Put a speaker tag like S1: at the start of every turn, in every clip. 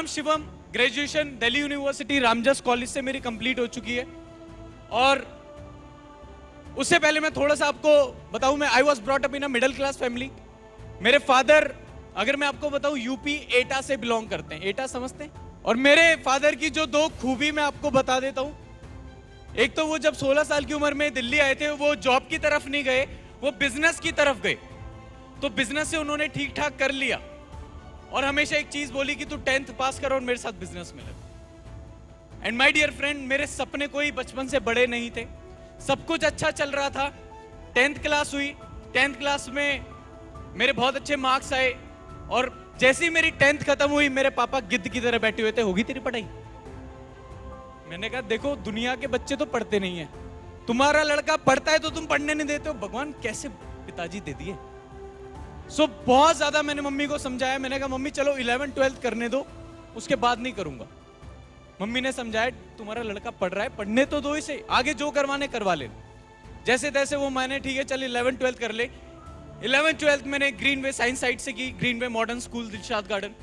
S1: नाम Shivam, graduation Delhi university Ramjas college से मेरी कंप्लीट हो चुकी है। और उससे पहले मैं थोड़ा सा आपको बताऊं, मैं I was brought up in a middle class family. मेरे फादर, अगर मैं आपको बताऊं, यूपी एटा से बिलोंग करते हैं। एटा समझते हैं? और मेरे फादर की जो दो खूबी मैं आपको बता देता हूं। एक तो वो जब 16 साल की उम्र में दिल्ली आए थे, वो जॉब की तरफ नहीं गए, वो बिजनेस की तरफ गए। तो बिजनेस से उन्होंने ठीक ठाक कर लिया और हमेशा एक चीज बोली कि तू 10th पास कर और मेरे साथ बिजनेस में लग। एंड माय डियर फ्रेंड, मेरे सपने कोई बचपन से बड़े नहीं थे। सब कुछ अच्छा चल रहा था। 10th क्लास हुई, 10th क्लास में मेरे बहुत अच्छे मार्क्स आए और जैसे ही मेरी 10th खत्म हुई, मेरे पापा गिद्ध की तरह बैठे हुए थे, होगी तेरी पढ़ाई? मैंने कहा देखो, दुनिया के बच्चे तो पढ़ते नहीं है, तुम्हारा लड़का पढ़ता है तो तुम पढ़ने नहीं देते हो। भगवान कैसे पिताजी दे दिए। सो बहुत ज्यादा मैंने मम्मी को समझाया। मैंने कहा मम्मी चलो 11th 12th करने दो, उसके बाद नहीं करूंगा। मम्मी ने समझाया तुम्हारा लड़का पढ़ रहा है, पढ़ने तो दो इसे, आगे जो करवाने करवा ले। जैसे तैसे वो मैंने ठीक है चल 11th 12th कर ले। 11th 12th मैंने ग्रीनवे साइंस साइड से की, Greenway modern school Dilshad garden,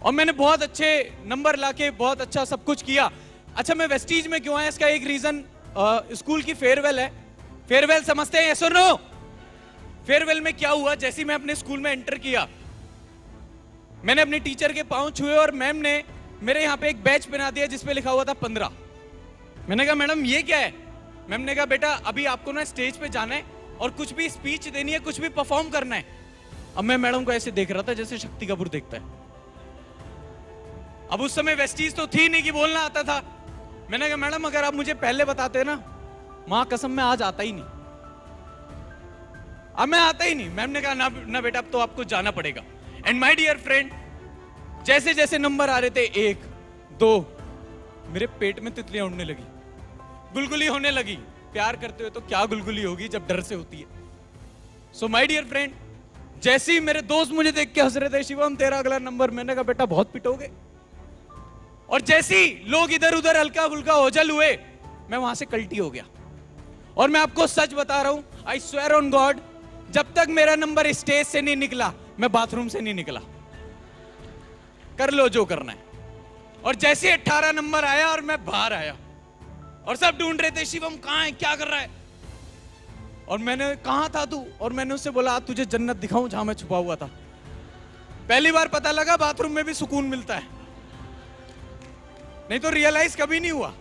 S1: और मैंने बहुत अच्छे नंबर लाके बहुत अच्छा सब कुछ किया। अच्छा, मैं वेस्टीज में क्यों आया, इसका एक रीजन, स्कूल की फेयरवेल है। फेयरवेल समझते हैं, यस और नो? फेयरवेल में क्या हुआ, जैसे मैं अपने स्कूल में एंटर किया, मैंने अपने टीचर के पांव छुए और मैम ने मेरे यहाँ पे एक बैच बना दिया जिसपे लिखा हुआ था 15। मैंने कहा मैडम ये क्या है? मैम ने कहा बेटा अभी आपको ना स्टेज पे जाना है और कुछ भी स्पीच देनी है, कुछ भी परफॉर्म करना है। अब मैं मैडम को ऐसे देख रहा था जैसे शक्ति कपूर देखता है। अब उस समय वेस्टीज तो थी नहीं कि बोलना आता था। मैंने कहा मैडम अगर आप मुझे पहले बताते ना, मां कसम में आज आता ही नहीं, अब मैं आता ही नहीं। मैम ने कहा ना बेटा, अब तो आपको जाना पड़ेगा। एंड माय डियर फ्रेंड, जैसे जैसे नंबर आ रहे थे 1 2, मेरे पेट में तितलियां उड़ने लगी, गुलगुली होने लगी। प्यार करते हुए तो क्या गुलगुली होगी जब डर से होती है। सो माय डियर फ्रेंड, जैसे ही मेरे दोस्त मुझे देख के हंस रहे थे, शिवम तेरा अगला नंबर। मैंने कहा बेटा बहुत पिटोगे। और जैसे ही लोग इधर उधर हल्का फुल्का ओझल हुए, मैं वहां से कल्टी हो गया। और मैं आपको सच बता रहा हूं, आई स्वेयर ऑन गॉड, जब तक मेरा नंबर स्टेज से नहीं निकला, मैं बाथरूम से नहीं निकला। कर लो जो करना है। और जैसे 18 नंबर आया और मैं बाहर आया और सब ढूंढ रहे थे शिवम कहां है, क्या कर रहा है। और मैंने कहां था तू, और मैंने उससे बोला आज तुझे जन्नत दिखाऊं जहां मैं छुपा हुआ था। पहली बार पता लगा बाथरूम में भी सुकून मिलता है, नहीं तो रियलाइज कभी नहीं हुआ।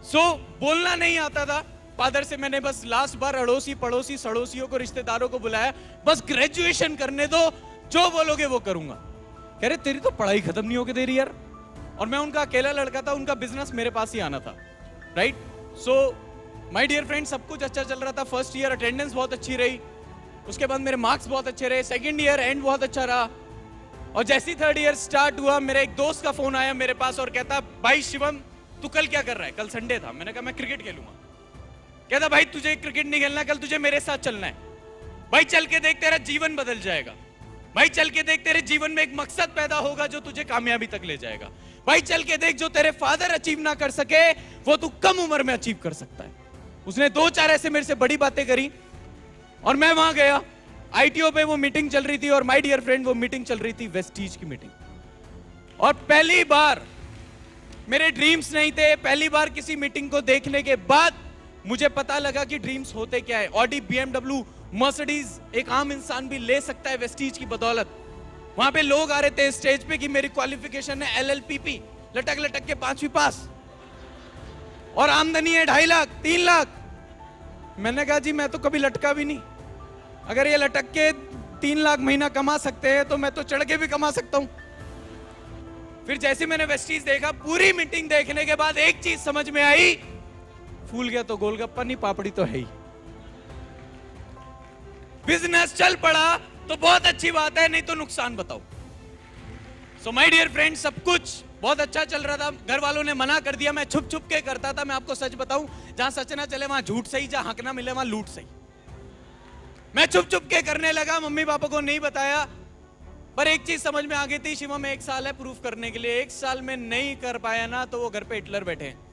S1: सो बोलना नहीं आता था। फादर से मैंने बस लास्ट बार अड़ोसी पड़ोसी सड़ोसियों को, रिश्तेदारों को बुलाया, बस ग्रेजुएशन करने दो, जो बोलोगे वो करूंगा। कह रहे तेरी तो पढ़ाई खत्म नहीं होके दे रही यार। और मैं उनका अकेला लड़का था, उनका बिजनेस मेरे पास ही आना था, right? So my dear friend, सब कुछ अच्छा चल रहा था। फर्स्ट ईयर अटेंडेंस बहुत अच्छी रही, उसके बाद मेरे मार्क्स बहुत अच्छे रहे। सेकंड ईयर एंड बहुत अच्छा रहा। और जैसे ही थर्ड ईयर स्टार्ट हुआ, मेरे एक दोस्त का फोन आया मेरे पास और कहता भाई शिवम तू कल क्या कर रहा है? कल संडे था। मैंने कहा मैं क्रिकेट खेलूंगा। कहता भाई तुझे क्रिकेट नहीं खेलना, कल तुझे मेरे साथ चलना है। भाई चल के देख, तेरा जीवन बदल जाएगा। भाई चल के देख, तेरे जीवन में एक मकसद पैदा होगा जो तुझे कामयाबी तक ले जाएगा। भाई चल के देख, जो तेरे फादर अचीव ना कर सके वो तू कम उम्र में अचीव कर सकता है। उसने 2-4 ऐसे मेरे से बड़ी बातें करी और मैं वहां गया। आईटीओ पे वो मीटिंग चल रही थी और माय डियर फ्रेंड वो मीटिंग चल रही थी वेस्टीज की मीटिंग। और पहली बार, मेरे ड्रीम्स नहीं थे, पहली बार किसी मीटिंग को देखने के बाद मुझे पता लगा कि ड्रीम्स होते क्या है। ऑडी, बीएमडब्ल्यू, मर्सिडीज एक आम इंसान भी ले सकता है वेस्टीज की बदौलत। वहां पे लोग आ रहे थे स्टेज पे कि मेरी क्वालिफिकेशन है LLPP, लटक लटक के 5वीं पास, और आमदनी है 2.5 लाख 3 लाख। मैंने कहा जी मैं तो कभी लटका भी नहीं, अगर ये लटक के 3 लाख महीना कमा सकते हैं तो मैं तो चढ़ के भी कमा सकता हूं। फिर जैसे मैंने वेस्टीज देखा, पूरी मीटिंग देखने के बाद एक चीज समझ में आई, फूल गया तो गोलगप्पा नहीं, पापड़ी तो है ही। बिजनेस चल पड़ा तो बहुत अच्छी बात है, नहीं तो नुकसान बताओ। सो माय डियर फ्रेंड, सब कुछ बहुत अच्छा चल रहा था। घर वालों ने मना कर दिया, मैं छुप छुप के करता था। मैं आपको सच बताऊं, जहां सच ना चले वहां झूठ सही, जहां हक ना मिले वहां लूट सही। मैं छुप छुप के करने लगा, मम्मी पापा को नहीं बताया। पर एक चीज समझ में आ गई थी, शिवम में 1 साल है प्रूफ करने के लिए। 1 साल में नहीं कर पाया ना तो वो घर पे हिटलर बैठे हैं।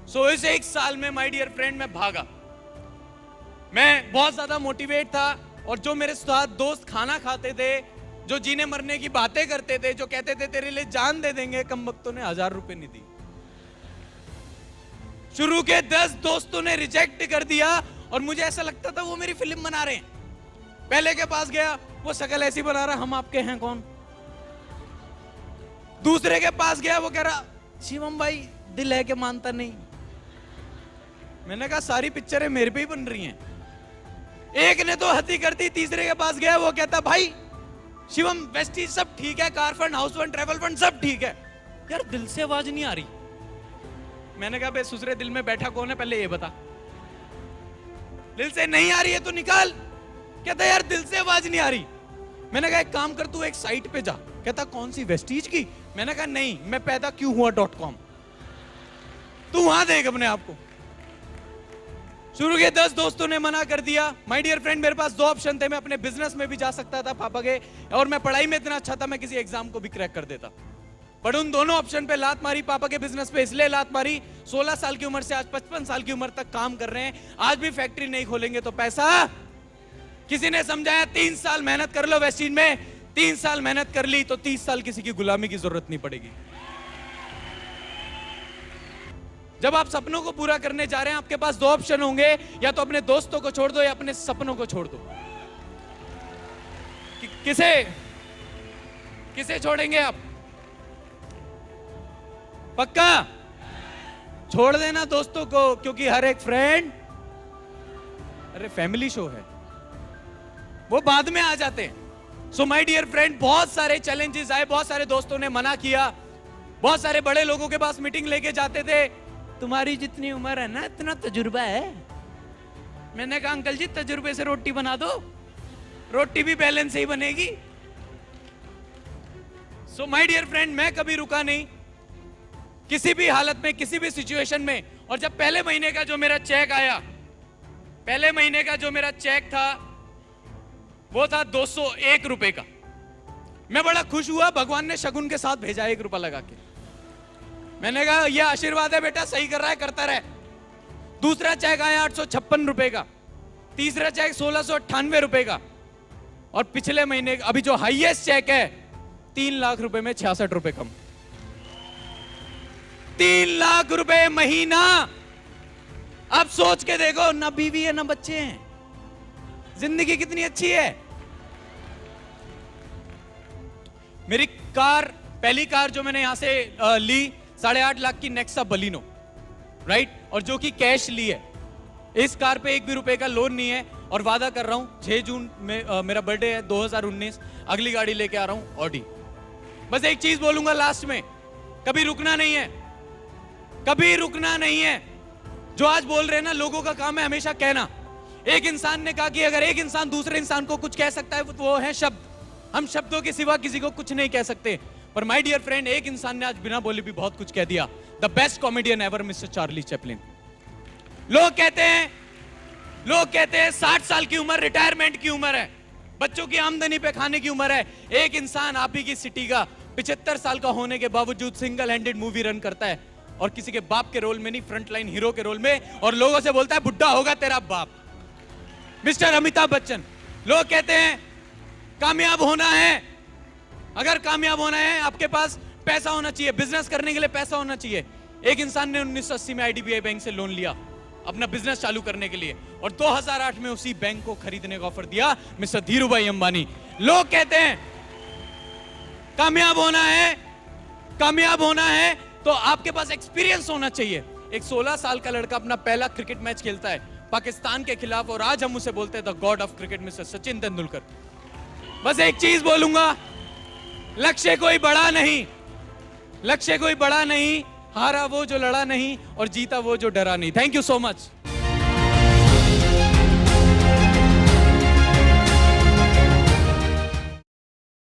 S1: सो इस 1 साल में माय डियर फ्रेंड मैं भागा। मैं बहुत ज्यादा मोटिवेट था और जो मेरे साथ दोस्त खाना खाते थे जो जीने मरने की बातें करते थे, जो कहते थे तेरे लिए जान दे देंगे, कम वक्तों ने 1000 रुपए नहीं दी। शुरू के 10 दोस्तों ने रिजेक्ट कर दिया और मुझे ऐसा लगता था वो मेरी फिल्म बना रहे हैं। पहले के पास गया, वो शकल ऐसी बना रहा, हम आपके हैं कौन। दूसरे के पास गया, वो कह रहा शिवम भाई दिल है कि मानता नहीं। मैंने कहा सारी पिक्चरें मेरे पे ही बन रही हैं। एक ने तो हद ही कर दी। तीसरे के पास गया, वो कहता भाई शिवम वेस्टीज सब ठीक है, car fund, house fund, travel fund सब ठीक है, यार दिल से आवाज नहीं आ रही। मैंने कहा बे सुसरे दिल में बैठा कौन है पहले ये बता। दिल से नहीं आ रही है तो निकाल। कहता यार दिल से आवाज नहीं आ रही। मैंने कहा एक काम कर, तू एक साइट पे जा। कहता कौन सी, वेस्टीज की। मैंने कहा नहीं, मैं पैदा क्यों हुआ .com, तू वहां देख अपने आप को। शुरू के 10 दोस्तों ने मना कर दिया। माय डियर फ्रेंड, मेरे पास 2 ऑप्शन थे। मैं अपने बिजनेस में भी जा सकता था पापा के, और मैं पढ़ाई में इतना अच्छा था मैं किसी एग्जाम को भी क्रैक कर देता। पर उन दोनों ऑप्शन पे लात मारी। पापा के बिजनेस पे इसलिए लात मारी, 16 साल की उम्र से आज 55 साल की उम्र तक काम कर रहे हैं। आज भी फैक्ट्री नहीं खोलेंगे तो पैसा। किसी ने समझाया 3 साल मेहनत कर लो वेस्टीज में। 3 साल मेहनत कर ली तो 30 साल किसी की गुलामी की जरूरत नहीं पड़ेगी। जब आप सपनों को पूरा करने जा रहे हैं, आपके पास 2 ऑप्शन होंगे, या तो अपने दोस्तों को छोड़ दो या अपने सपनों को छोड़ दो। किसे छोड़ेंगे आप? पक्का छोड़ देना दोस्तों को, क्योंकि हर एक फ्रेंड, अरे फैमिली शो है, वो बाद में आ जाते हैं। सो माय डियर फ्रेंड, बहुत सारे चैलेंजेस आए, बहुत सारे दोस्तों ने मना किया, बहुत सारे बड़े लोगों के पास मीटिंग लेके जाते थे। तुम्हारी जितनी उम्र है ना इतना तजुर्बा है। मैंने कहा अंकल जी तजुर्बे से रोटी बना दो, रोटी भी बैलेंस से ही बनेगी। सो माय डियर फ्रेंड, मैं कभी रुका नहीं किसी भी हालत में, किसी भी सिचुएशन में। और जब पहले महीने का जो मेरा चेक आया, पहले महीने का जो मेरा चेक था वो था 201 रुपए का। मैं बड़ा खुश हुआ, भगवान ने शगुन के साथ भेजा 1 रुपया लगा के। मैंने कहा यह आशीर्वाद है बेटा, सही कर रहा है, करता रहे। दूसरा चेक आया 856 रुपए का, तीसरा चेक 1698 रुपए का, और पिछले महीने अभी जो हाईएस्ट चेक है 3 लाख रुपए में 66 रुपए कम। 3 लाख रुपए महीना। अब सोच के देखो, ना बीवी है ना बच्चे हैं, जिंदगी कितनी अच्छी है। मेरी कार, पहली कार जो मैंने यहां से ली 8.5 लाख की नेक्सा बलिनो, राइट, और जो कि कैश ली है। इस कार पे 1 भी रुपए का लोन नहीं है, और वादा कर रहा हूं 6 जून में मेरा बर्थडे है 2019, अगली गाड़ी लेके आ रहा हूं ऑडी। बस एक चीज बोलूंगा लास्ट में, कभी रुकना नहीं है, कभी रुकना नहीं है। जो आज बोल रहे हैं ना, लोगों का काम है हमेशा कहना। एक इंसान ने कहा कि अगर एक इंसान दूसरे इंसान को कुछ कह सकता है तो वो है शब्द। हम शब्दों के सिवा किसी को कुछ नहीं कह सकते। पर माय डियर फ्रेंड, एक इंसान ने आज बिना बोले भी बहुत कुछ कह दिया। The best comedian ever, mister Charlie Chaplin. लोग कहते हैं 60 साल की उम्र रिटायरमेंट की उम्र है, बच्चों की आमदनी पे खाने की उम्र है। एक इंसान आप ही की सिटी का 75 साल का होने के बावजूद सिंगल हैंडेड मूवी रन करता है, और किसी के बाप के रोल में नहीं, फ्रंट लाइन हीरो के रोल में, और लोगों से बोलता है बुढ़ा होगा तेरा बाप, मिस्टर अमिताभ बच्चन। लोग कहते हैं कामयाब होना है, अगर कामयाब होना है आपके पास पैसा होना चाहिए, बिजनेस करने के लिए पैसा होना चाहिए। एक इंसान ने 1980 में आईडीबीआई बैंक से लोन लिया अपना बिजनेस चालू करने के लिए, और 2008 में उसी बैंक को खरीदने का ऑफर दिया मिस्टर धीरूभाई अंबानी। लोग कहते हैं कामयाब होना है तो आपके पास एक्सपीरियंस होना चाहिए। एक 16 साल का लड़का अपना पहला क्रिकेट मैच खेलता है पाकिस्तान के खिलाफ, और आज हम उसे बोलते हैं the God of cricket mister Sachin Tendulkar. बस एक चीज बोलूंगा, लक्ष्य कोई बड़ा नहीं, हारा वो जो लड़ा नहीं और जीता वो जो डरा नहीं। Thank you so much.